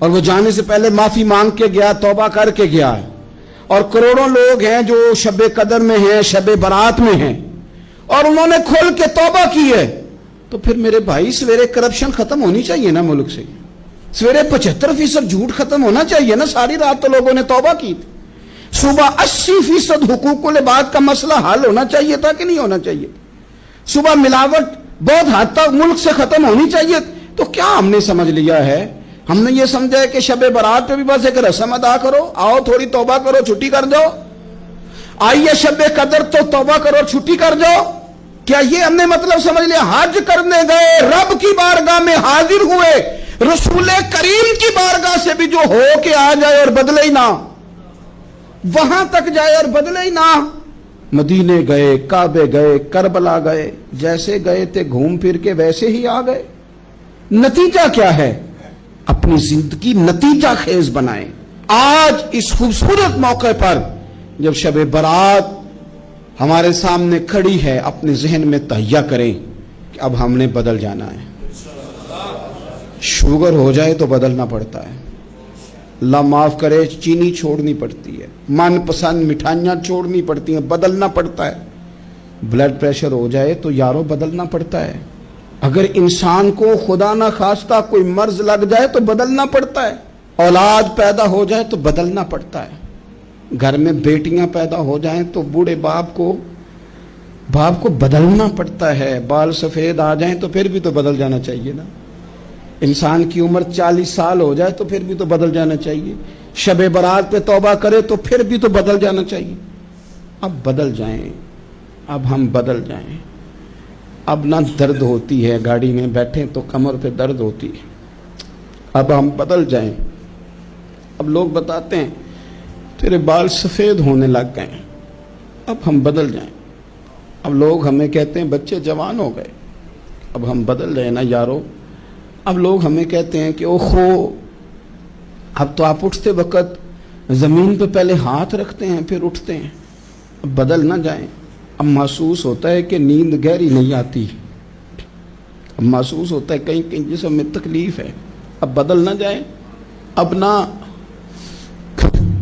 اور وہ جانے سے پہلے معافی مانگ کے گیا، توبہ کر کے گیا ہے. اور کروڑوں لوگ ہیں جو شب قدر میں ہیں، شب برات میں ہیں، اور انہوں نے کھل کے توبہ کی ہے. تو پھر میرے بھائی سویرے کرپشن ختم ہونی چاہیے نا ملک سے، سویرے 75% جھوٹ ختم ہونا چاہیے نا. ساری رات تو لوگوں نے توبہ کی تھی. صبح 80% حقوق العباد کا مسئلہ حل ہونا چاہیے تھا کہ نہیں ہونا چاہیے؟ صبح ملاوٹ بہت حد تک ملک سے ختم ہونی چاہیے. تو کیا ہم نے سمجھ لیا ہے؟ ہم نے یہ سمجھا ہے کہ شب برات پہ بھی بس ایک رسم ادا کرو، آؤ تھوڑی توبہ کرو، چھٹی کر جاؤ. آئیے شب قدر تو توبہ کرو، چھٹی کر جاؤ. کیا یہ ہم نے مطلب سمجھ لیا؟ حج کرنے گئے، رب کی بارگاہ میں حاضر ہوئے، رسول کریم کی بارگاہ سے بھی جو ہو کے آ جائے اور بدلے ہی نہ، وہاں تک جائے اور بدلے ہی نہ. مدینے گئے، کعبے گئے، کربلا گئے، جیسے گئے تھے گھوم پھر کے ویسے ہی آ گئے. نتیجہ کیا ہے؟ اپنی زندگی نتیجہ خیز بنائیں. آج اس خوبصورت موقع پر جب شب برات ہمارے سامنے کھڑی ہے، اپنے ذہن میں تہیہ کریں کہ اب ہم نے بدل جانا ہے. شوگر ہو جائے تو بدلنا پڑتا ہے، اللہ معاف کرے، چینی چھوڑنی پڑتی ہے، من پسند مٹھائیاں چھوڑنی پڑتی ہیں، بدلنا پڑتا ہے. بلڈ پریشر ہو جائے تو یارو بدلنا پڑتا ہے. اگر انسان کو خدا نہ خواستہ کوئی مرض لگ جائے تو بدلنا پڑتا ہے. اولاد پیدا ہو جائے تو بدلنا پڑتا ہے. گھر میں بیٹیاں پیدا ہو جائیں تو بوڑھے باپ کو بدلنا پڑتا ہے. بال سفید آ جائیں تو پھر بھی تو بدل جانا چاہیے نا. انسان کی عمر 40 سال ہو جائے تو پھر بھی تو بدل جانا چاہیے. شب برات پہ توبہ کرے تو پھر بھی تو بدل جانا چاہیے. اب بدل جائیں، اب ہم بدل جائیں. اب نہ درد ہوتی ہے، گاڑی میں بیٹھیں تو کمر پہ درد ہوتی ہے. اب ہم بدل جائیں. اب لوگ بتاتے ہیں تیرے بال سفید ہونے لگ گئے. اب ہم بدل جائیں. اب لوگ ہمیں کہتے ہیں بچے جوان ہو گئے. اب ہم بدل جائیں نا یارو. اب لوگ ہمیں کہتے ہیں کہ اوہو، اب تو آپ اٹھتے وقت زمین پہ پہلے ہاتھ رکھتے ہیں پھر اٹھتے ہیں. اب بدل نہ جائیں. اب محسوس ہوتا ہے کہ نیند گہری نہیں آتی. اب محسوس ہوتا ہے کہیں کہیں جسم میں تکلیف ہے. اب بدل نہ جائیں. اب نہ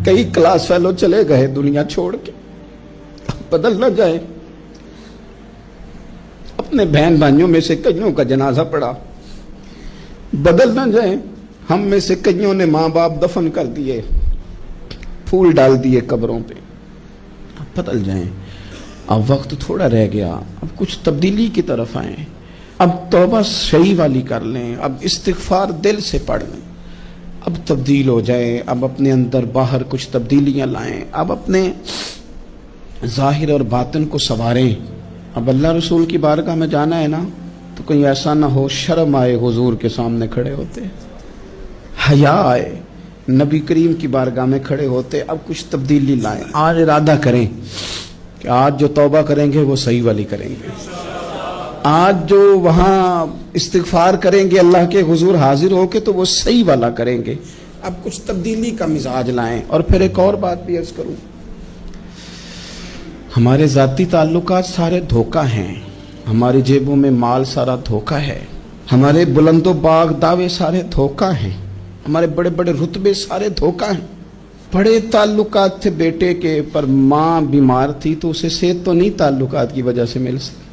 کئی کلاس فیلو چلے گئے دنیا چھوڑ کے. اب بدل نہ جائیں. اپنے بہن بھائیوں میں سے کئیوں کا جنازہ پڑا. بدل نہ جائیں. ہم میں سے کئیوں نے ماں باپ دفن کر دیے، پھول ڈال دیے قبروں پہ. اب بدل جائیں. اب وقت تھوڑا رہ گیا، اب کچھ تبدیلی کی طرف آئیں. اب توبہ صحیح والی کر لیں. اب استغفار دل سے پڑھ لیں. اب تبدیل ہو جائیں. اب اپنے اندر باہر کچھ تبدیلیاں لائیں. اب اپنے ظاہر اور باطن کو سنواریں. اب اللہ رسول کی بارگاہ میں جانا ہے نا تو کہیں ایسا نہ ہو شرم آئے حضور کے سامنے کھڑے ہوتے، حیا آئے نبی کریم کی بارگاہ میں کھڑے ہوتے. اب کچھ تبدیلی لائیں. آج ارادہ کریں کہ آج جو توبہ کریں گے وہ صحیح والی کریں گے. آج جو وہاں استغفار کریں گے اللہ کے حضور حاضر ہو کے تو وہ صحیح والا کریں گے. اب کچھ تبدیلی کا مزاج لائیں. اور پھر ایک اور بات بھی عرض کروں، ہمارے ذاتی تعلقات سارے دھوکہ ہیں. ہماری جیبوں میں مال سارا دھوکہ ہے. ہمارے بلند و باغ دعوے سارے دھوکہ ہیں. ہمارے بڑے بڑے رتبے سارے دھوکہ ہیں. بڑے تعلقات تھے بیٹے کے، پر ماں بیمار تھی تو اسے صحت تو نہیں تعلقات کی وجہ سے مل سکی.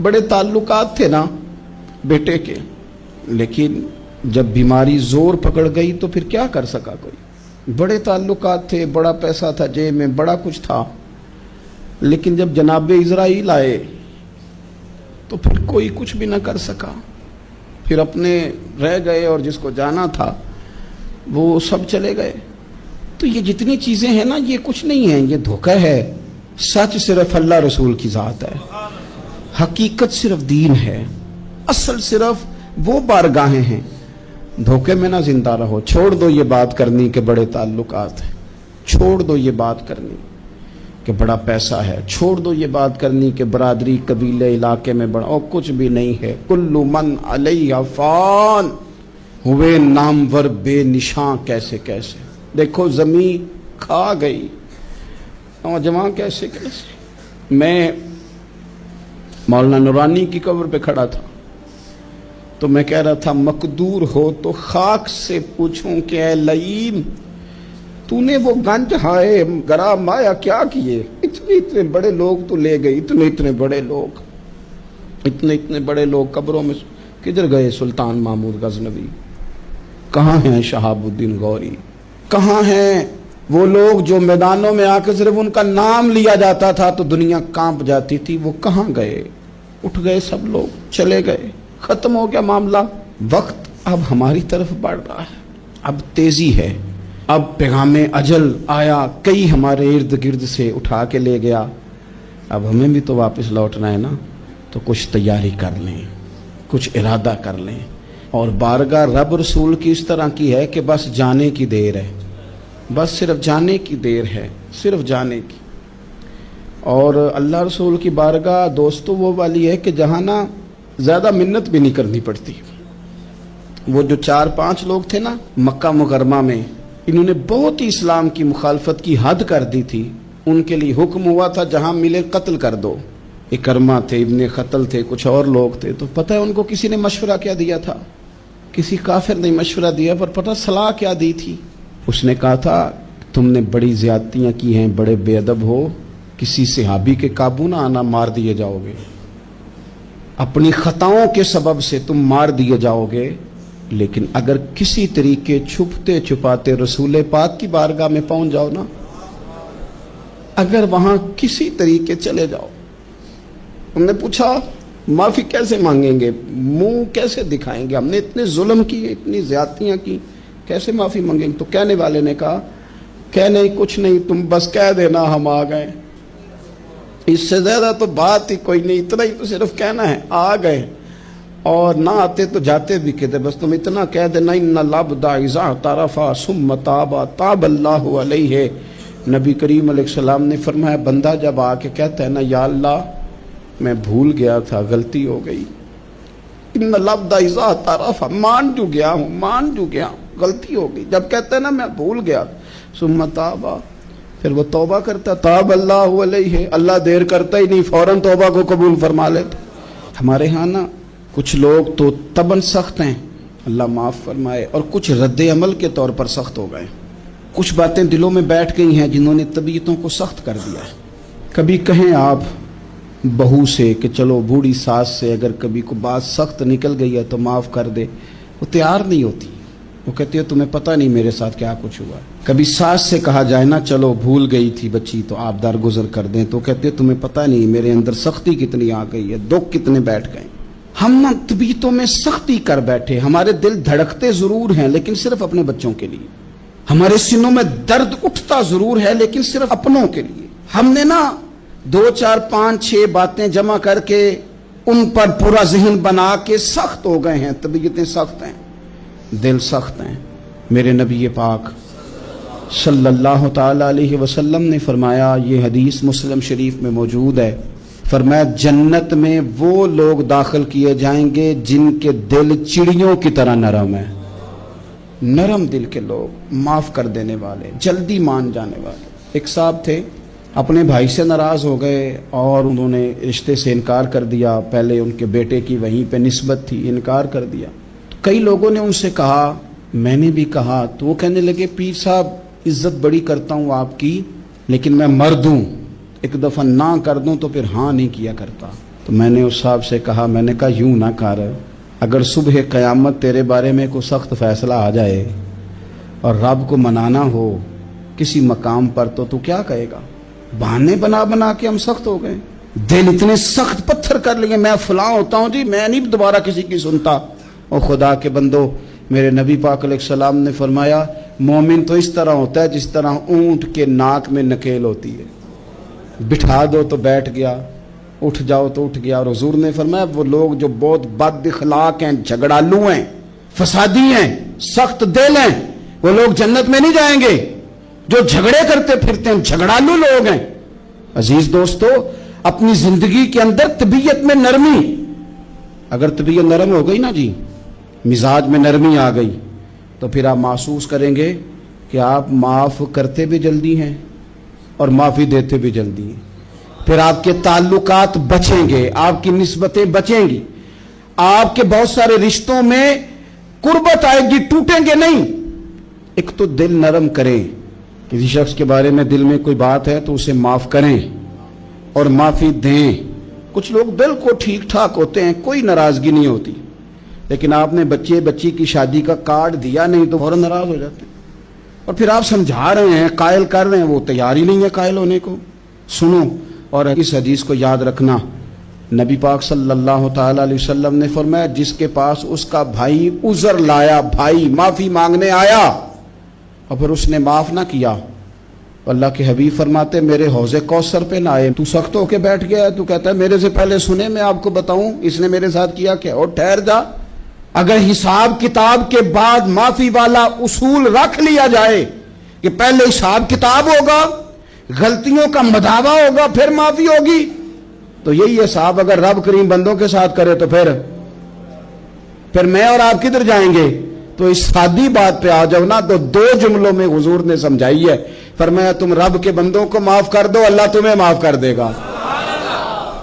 بڑے تعلقات تھے نا بیٹے کے، لیکن جب بیماری زور پکڑ گئی تو پھر کیا کر سکا کوئی. بڑے تعلقات تھے، بڑا پیسہ تھا جیب میں، بڑا کچھ تھا، لیکن جب جناب اسرائیل آئے تو پھر کوئی کچھ بھی نہ کر سکا. پھر اپنے رہ گئے اور جس کو جانا تھا وہ سب چلے گئے. تو یہ جتنی چیزیں ہیں نا یہ کچھ نہیں ہیں، یہ دھوکہ ہے. سچ صرف اللہ رسول کی ذات ہے، حقیقت صرف دین ہے، اصل صرف وہ بارگاہیں ہیں. دھوکے میں نہ زندہ رہو. چھوڑ دو یہ بات کرنی کہ بڑے تعلقات ہیں. چھوڑ دو یہ بات کرنی کہ بڑا پیسہ ہے. چھوڑ دو یہ بات کرنی کہ برادری قبیلے علاقے میں بڑا، اور کچھ بھی نہیں ہے. کل من علیہ فان، ہوئے نامور بے نشاں کیسے کیسے. دیکھو زمین کھا گئی، نوجوان کیسے کیسے. میں مولانا نورانی کی قبر پہ کھڑا تھا تو تو میں کہہ رہا تھا مقدور ہو تو خاک سے پوچھوں کہ اے لئیم تو نے وہ گنج ہائے گرا مایا کیا کیے؟ اتنے بڑے لوگ تو لے گئی، اتنے بڑے لوگ قبروں میں کدھر گئے؟ سلطان محمود غزنوی کہاں ہیں؟ شہاب الدین غوری کہاں ہیں؟ وہ لوگ جو میدانوں میں آ کے صرف ان کا نام لیا جاتا تھا تو دنیا کانپ جاتی تھی، وہ کہاں گئے؟ اٹھ گئے سب لوگ، چلے گئے، ختم ہو گیا معاملہ۔ وقت اب ہماری طرف بڑھ رہا ہے، اب تیزی ہے، اب پیغام اجل آیا، کئی ہمارے ارد گرد سے اٹھا کے لے گیا، اب ہمیں بھی تو واپس لوٹنا ہے نا، تو کچھ تیاری کر لیں، کچھ ارادہ کر لیں۔ اور بارگاہ رب رسول کی اس طرح کی ہے کہ بس جانے کی دیر ہے، بس صرف جانے کی دیر ہے، صرف جانے کی۔ اور اللہ رسول کی بارگاہ دوستو وہ والی ہے کہ جہاں نا زیادہ منت بھی نہیں کرنی پڑتی۔ وہ جو 4-5 لوگ تھے نا مکہ مکرمہ میں، انہوں نے بہت ہی اسلام کی مخالفت کی حد کر دی تھی، ان کے لیے حکم ہوا تھا جہاں ملے قتل کر دو۔ اکرمہ تھے، ابن خطل تھے، کچھ اور لوگ تھے، تو پتہ ہے ان کو کسی نے مشورہ کیا دیا تھا؟ کسی کافر نے مشورہ دیا، پر پتہ صلاح کیا دی تھی؟ اس نے کہا تھا تم نے بڑی زیادتیاں کی ہیں، بڑے بے ادب ہو، کسی صحابی کے قابو نہ آنا، مار دیے جاؤ گے، اپنی خطاؤں کے سبب سے تم مار دیے جاؤ گے، لیکن اگر کسی طریقے چھپتے چھپاتے رسول پاک کی بارگاہ میں پہنچ جاؤ نا، اگر وہاں کسی طریقے چلے جاؤ۔ ہم نے پوچھا معافی کیسے مانگیں گے، منہ کیسے دکھائیں گے، ہم نے اتنے ظلم کیے، اتنی زیادتیاں کی، کیسے معافی مانگیں گے؟ تو کہنے والے نے کہا کہ نہیں کچھ نہیں، تم بس کہہ دینا ہم آ گئے، اس سے زیادہ تو بات ہی کوئی نہیں، اتنا ہی تو صرف کہنا ہے آ گئے، اور نہ آتے تو جاتے بھی کہتے، بس تم اتنا کہہ دینا ان العبد اذا اعترف ثم تاب تاب اللہ علیہ۔ نبی کریم علیہ السلام نے فرمایا بندہ جب آ کے کہتا ہے نا یا اللہ میں بھول گیا تھا، غلطی ہو گئی، ان العبد اذا اعترف، مان جو گیا ہوں، غلطی ہو گئی، جب کہتا ہے نا میں بھول گیا، ثم تاب، پھر وہ توبہ کرتا، تاب اللہ علیہ، اللہ دیر کرتا ہی نہیں، فوراً توبہ کو قبول فرما لیتا۔ ہمارے ہاں نا کچھ لوگ تو طبعاً سخت ہیں، اللہ معاف فرمائے، اور کچھ رد عمل کے طور پر سخت ہو گئے، کچھ باتیں دلوں میں بیٹھ گئی ہیں جنہوں نے طبیعتوں کو سخت کر دیا ہے۔ کبھی کہیں آپ بہو سے کہ چلو بوڑھی ساس سے اگر کبھی کوئی بات سخت نکل گئی ہے تو معاف کر دے، وہ تیار نہیں ہوتی، وہ کہتی ہے تمہیں پتہ نہیں میرے ساتھ کیا کچھ ہوا۔ کبھی ساس سے کہا جائے نا چلو بھول گئی تھی بچی تو آپ درگزر کر دیں، تو کہتے ہیں تمہیں پتہ نہیں میرے اندر سختی کتنی آ گئی ہے، دکھ کتنے بیٹھ گئے۔ ہم طبیعتوں میں سختی کر بیٹھے، ہمارے دل دھڑکتے ضرور ہیں لیکن صرف اپنے بچوں کے لیے، ہمارے سینوں میں درد اٹھتا ضرور ہے لیکن صرف اپنوں کے لیے۔ ہم نے نا 2 4 5 6 باتیں جمع کر کے ان پر پورا ذہن بنا کے سخت ہو گئے ہیں، طبیعتیں سخت ہیں، دل سخت ہیں۔ میرے نبی پاک صلی اللہ تعالی علیہ وسلم نے فرمایا، یہ حدیث مسلم شریف میں موجود ہے، فرمایا جنت میں وہ لوگ داخل کیے جائیں گے جن کے دل چڑیوں کی طرح نرم ہیں، نرم دل کے لوگ، معاف کر دینے والے، جلدی مان جانے والے۔ ایک صاحب تھے اپنے بھائی سے ناراض ہو گئے اور انہوں نے رشتے سے انکار کر دیا، پہلے ان کے بیٹے کی وہیں پہ نسبت تھی، انکار کر دیا۔ تو کئی لوگوں نے ان سے کہا، میں نے بھی کہا، تو وہ کہنے لگے پیر صاحب عزت بڑی کرتا ہوں آپ کی لیکن میں مرد ہوں، ایک دفعہ نہ کر دوں تو پھر ہاں نہیں کیا کرتا۔ تو میں نے اس صاحب سے کہا، میں نے کہا یوں نہ کر، اگر صبح قیامت تیرے بارے میں کوئی سخت فیصلہ آ جائے اور رب کو منانا ہو کسی مقام پر تو کیا کہے گا؟ بہانے بنا بنا کے ہم سخت ہو گئے، دل اتنے سخت پتھر کر لیے، میں فلاں ہوتا ہوں جی، میں نہیں دوبارہ کسی کی سنتا۔ اور خدا کے بندو، میرے نبی پاک علیہ السلام نے فرمایا مومن تو اس طرح ہوتا ہے جس طرح اونٹ کے ناک میں نکیل ہوتی ہے، بٹھا دو تو بیٹھ گیا، اٹھ جاؤ تو اٹھ گیا۔ اور حضور نے فرمایا وہ لوگ جو بہت بد اخلاق ہیں، جھگڑالو ہیں، فسادی ہیں، سخت دل ہیں، وہ لوگ جنت میں نہیں جائیں گے۔ جو جھگڑے کرتے پھرتے ہیں جھگڑالو لوگ ہیں۔ عزیز دوستو، اپنی زندگی کے اندر طبیعت میں نرمی، اگر طبیعت نرم ہو گئی نا جی، مزاج میں نرمی آ گئی، تو پھر آپ محسوس کریں گے کہ آپ معاف کرتے بھی جلدی ہیں اور معافی دیتے بھی جلدی ہیں۔ پھر آپ کے تعلقات بچیں گے، آپ کی نسبتیں بچیں گی۔ آپ کے بہت سارے رشتوں میں قربت آئے گی، ٹوٹیں گے نہیں۔ ایک تو دل نرم کریں، کسی شخص کے بارے میں دل میں کوئی بات ہے تو اسے معاف کریں اور معافی دیں۔ کچھ لوگ بالکل ٹھیک ٹھاک ہوتے ہیں، کوئی ناراضگی نہیں ہوتی، لیکن آپ نے بچی کی شادی کا کارڈ دیا نہیں تو فوراً ناراض ہو جاتے ہیں، اور پھر آپ سمجھا رہے ہیں، قائل کر رہے ہیں، وہ تیار ہی نہیں ہے قائل ہونے کو۔ سنو اور اس حدیث کو یاد رکھنا، نبی پاک صلی اللہ تعالی علیہ وسلم نے فرمایا جس کے پاس اس کا بھائی عذر لایا، بھائی معافی مانگنے آیا اور پھر اس نے معاف نہ کیا، اللہ کے حبیب فرماتے میرے حوض کوثر پہ نہ آئے۔ تو سخت ہو کے بیٹھ گیا ہے، تو کہتا ہے میرے سے پہلے سنے، میں آپ کو بتاؤں اس نے میرے ساتھ کیا کیا، اور ٹھہر جا۔ اگر حساب کتاب کے بعد معافی والا اصول رکھ لیا جائے کہ پہلے حساب کتاب ہوگا، غلطیوں کا مداوع ہوگا، پھر معافی ہوگی، تو یہی حساب اگر رب کریم بندوں کے ساتھ کرے تو پھر میں اور آپ کدھر جائیں گے؟ تو اس سادی بات پہ آ جاؤ نا، تو دو جملوں میں حضور نے سمجھائی ہے، فرمایا تم رب کے بندوں کو معاف کر دو، اللہ تمہیں معاف کر دے گا۔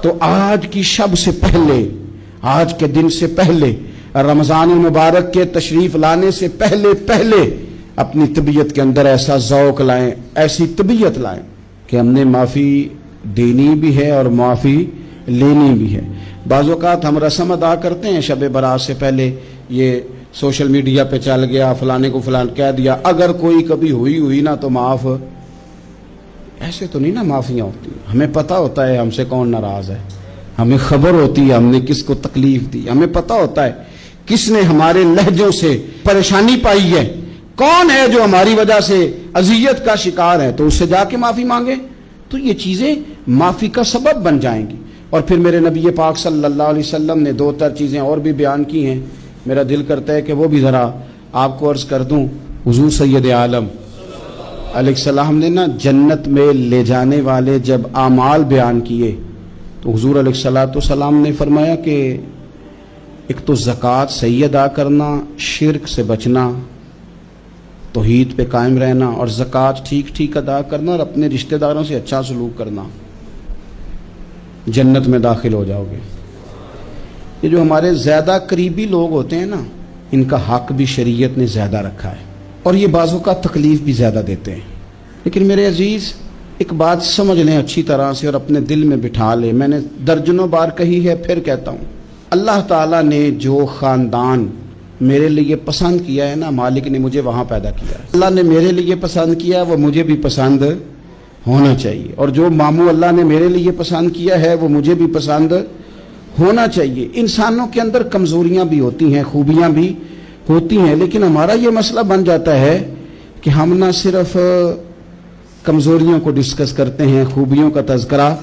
تو آج کی شب سے پہلے، آج کے دن سے پہلے، رمضان المبارک کے تشریف لانے سے پہلے اپنی طبیعت کے اندر ایسا ذوق لائیں، ایسی طبیعت لائیں کہ ہم نے معافی دینی بھی ہے اور معافی لینی بھی ہے۔ بعض اوقات ہم رسم ادا کرتے ہیں شب برات سے پہلے، یہ سوشل میڈیا پہ چل گیا، فلانے کو فلان کہہ دیا، اگر کوئی کبھی ہوئی نا تو معاف، ایسے تو نہیں نا معافیاں ہوتی۔ ہمیں پتہ ہوتا ہے ہم سے کون ناراض ہے، ہمیں خبر ہوتی ہے ہم نے کس کو تکلیف دی، ہمیں پتہ ہوتا ہے کس نے ہمارے لہجوں سے پریشانی پائی ہے، کون ہے جو ہماری وجہ سے اذیت کا شکار ہے، تو اس سے جا کے معافی مانگے، تو یہ چیزیں معافی کا سبب بن جائیں گی۔ اور پھر میرے نبی پاک صلی اللہ علیہ وسلم نے 2-4 چیزیں اور بھی بیان کی ہیں، میرا دل کرتا ہے کہ وہ بھی ذرا آپ کو عرض کر دوں۔ حضور سید عالم علیہ السلام نے نا جنت میں لے جانے والے جب اعمال بیان کیے تو حضور علیہ السلام نے فرمایا کہ ایک تو زکوٰۃ صحیح ادا کرنا، شرک سے بچنا، توحید پہ قائم رہنا، اور زکوٰۃ ٹھیک ادا کرنا اور اپنے رشتہ داروں سے اچھا سلوک کرنا، جنت میں داخل ہو جاؤ گے۔ یہ جو ہمارے زیادہ قریبی لوگ ہوتے ہیں نا، ان کا حق بھی شریعت نے زیادہ رکھا ہے، اور یہ بعضوں کا تکلیف بھی زیادہ دیتے ہیں۔ لیکن میرے عزیز ایک بات سمجھ لیں اچھی طرح سے اور اپنے دل میں بٹھا لیں، میں نے درجنوں بار کہی ہے، پھر کہتا ہوں، اللہ تعالیٰ نے جو خاندان میرے لیے پسند کیا ہے نا، مالک نے مجھے وہاں پیدا کیا ہے، اللہ نے میرے لیے پسند کیا ہے، وہ مجھے بھی پسند ہونا چاہیے، اور جو ماموں اللہ نے میرے لیے پسند کیا ہے وہ مجھے بھی پسند ہونا چاہیے۔ انسانوں کے اندر کمزوریاں بھی ہوتی ہیں، خوبیاں بھی ہوتی ہیں، لیکن ہمارا یہ مسئلہ بن جاتا ہے کہ ہم نہ صرف کمزوریوں کو ڈسکس کرتے ہیں، خوبیوں کا تذکرہ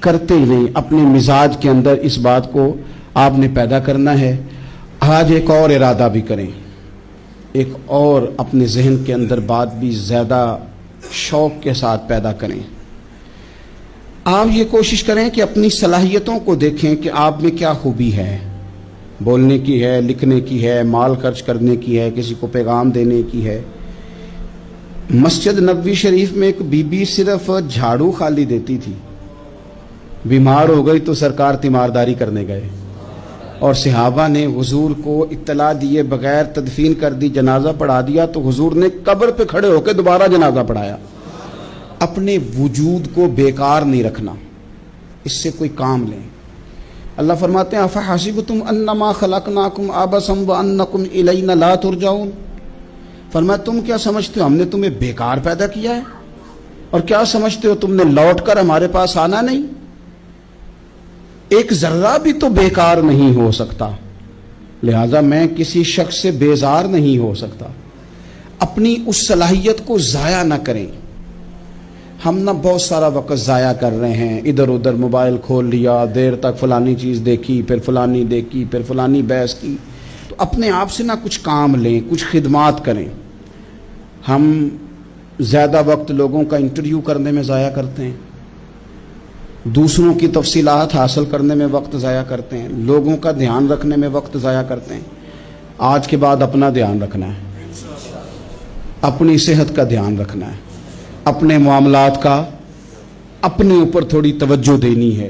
کرتے ہی نہیں، اپنے مزاج کے اندر اس بات کو آپ نے پیدا کرنا ہے۔ آج ایک اور ارادہ بھی کریں، ایک اور اپنے ذہن کے اندر بات بھی زیادہ شوق کے ساتھ پیدا کریں۔ آپ یہ کوشش کریں کہ اپنی صلاحیتوں کو دیکھیں کہ آپ میں کیا خوبی ہے، بولنے کی ہے، لکھنے کی ہے، مال خرچ کرنے کی ہے، کسی کو پیغام دینے کی ہے۔ مسجد نبوی شریف میں ایک بی بی صرف جھاڑو خالی دیتی تھی، بیمار ہو گئی تو سرکار تیمارداری کرنے گئے، اور صحابہ نے حضور کو اطلاع دیے بغیر تدفین کر دی، جنازہ پڑھا دیا، تو حضور نے قبر پہ کھڑے ہو کے دوبارہ جنازہ پڑھایا۔ اپنے وجود کو بیکار نہیں رکھنا، اس سے کوئی کام لیں۔ اللہ فرماتے ہیں افحسبتم انما خلقناکم عبثا وانکم الینا لا ترجعون، فرمایا تم کیا سمجھتے ہو ہم نے تمہیں بیکار پیدا کیا ہے، اور کیا سمجھتے ہو تم نے لوٹ کر ہمارے پاس آنا نہیں؟ ایک ذرہ بھی تو بیکار نہیں ہو سکتا، لہذا میں کسی شخص سے بیزار نہیں ہو سکتا۔ اپنی اس صلاحیت کو ضائع نہ کریں۔ ہم نہ بہت سارا وقت ضائع کر رہے ہیں، ادھر ادھر موبائل کھول لیا، دیر تک فلانی چیز دیکھی، پھر فلانی دیکھی، پھر فلانی بحث کی۔ تو اپنے آپ سے نہ کچھ کام لیں، کچھ خدمات کریں۔ ہم زیادہ وقت لوگوں کا انٹرویو کرنے میں ضائع کرتے ہیں، دوسروں کی تفصیلات حاصل کرنے میں وقت ضائع کرتے ہیں، لوگوں کا دھیان رکھنے میں وقت ضائع کرتے ہیں۔ آج کے بعد اپنا دھیان رکھنا ہے، اپنی صحت کا دھیان رکھنا ہے، اپنے معاملات کا اپنے اوپر تھوڑی توجہ دینی ہے۔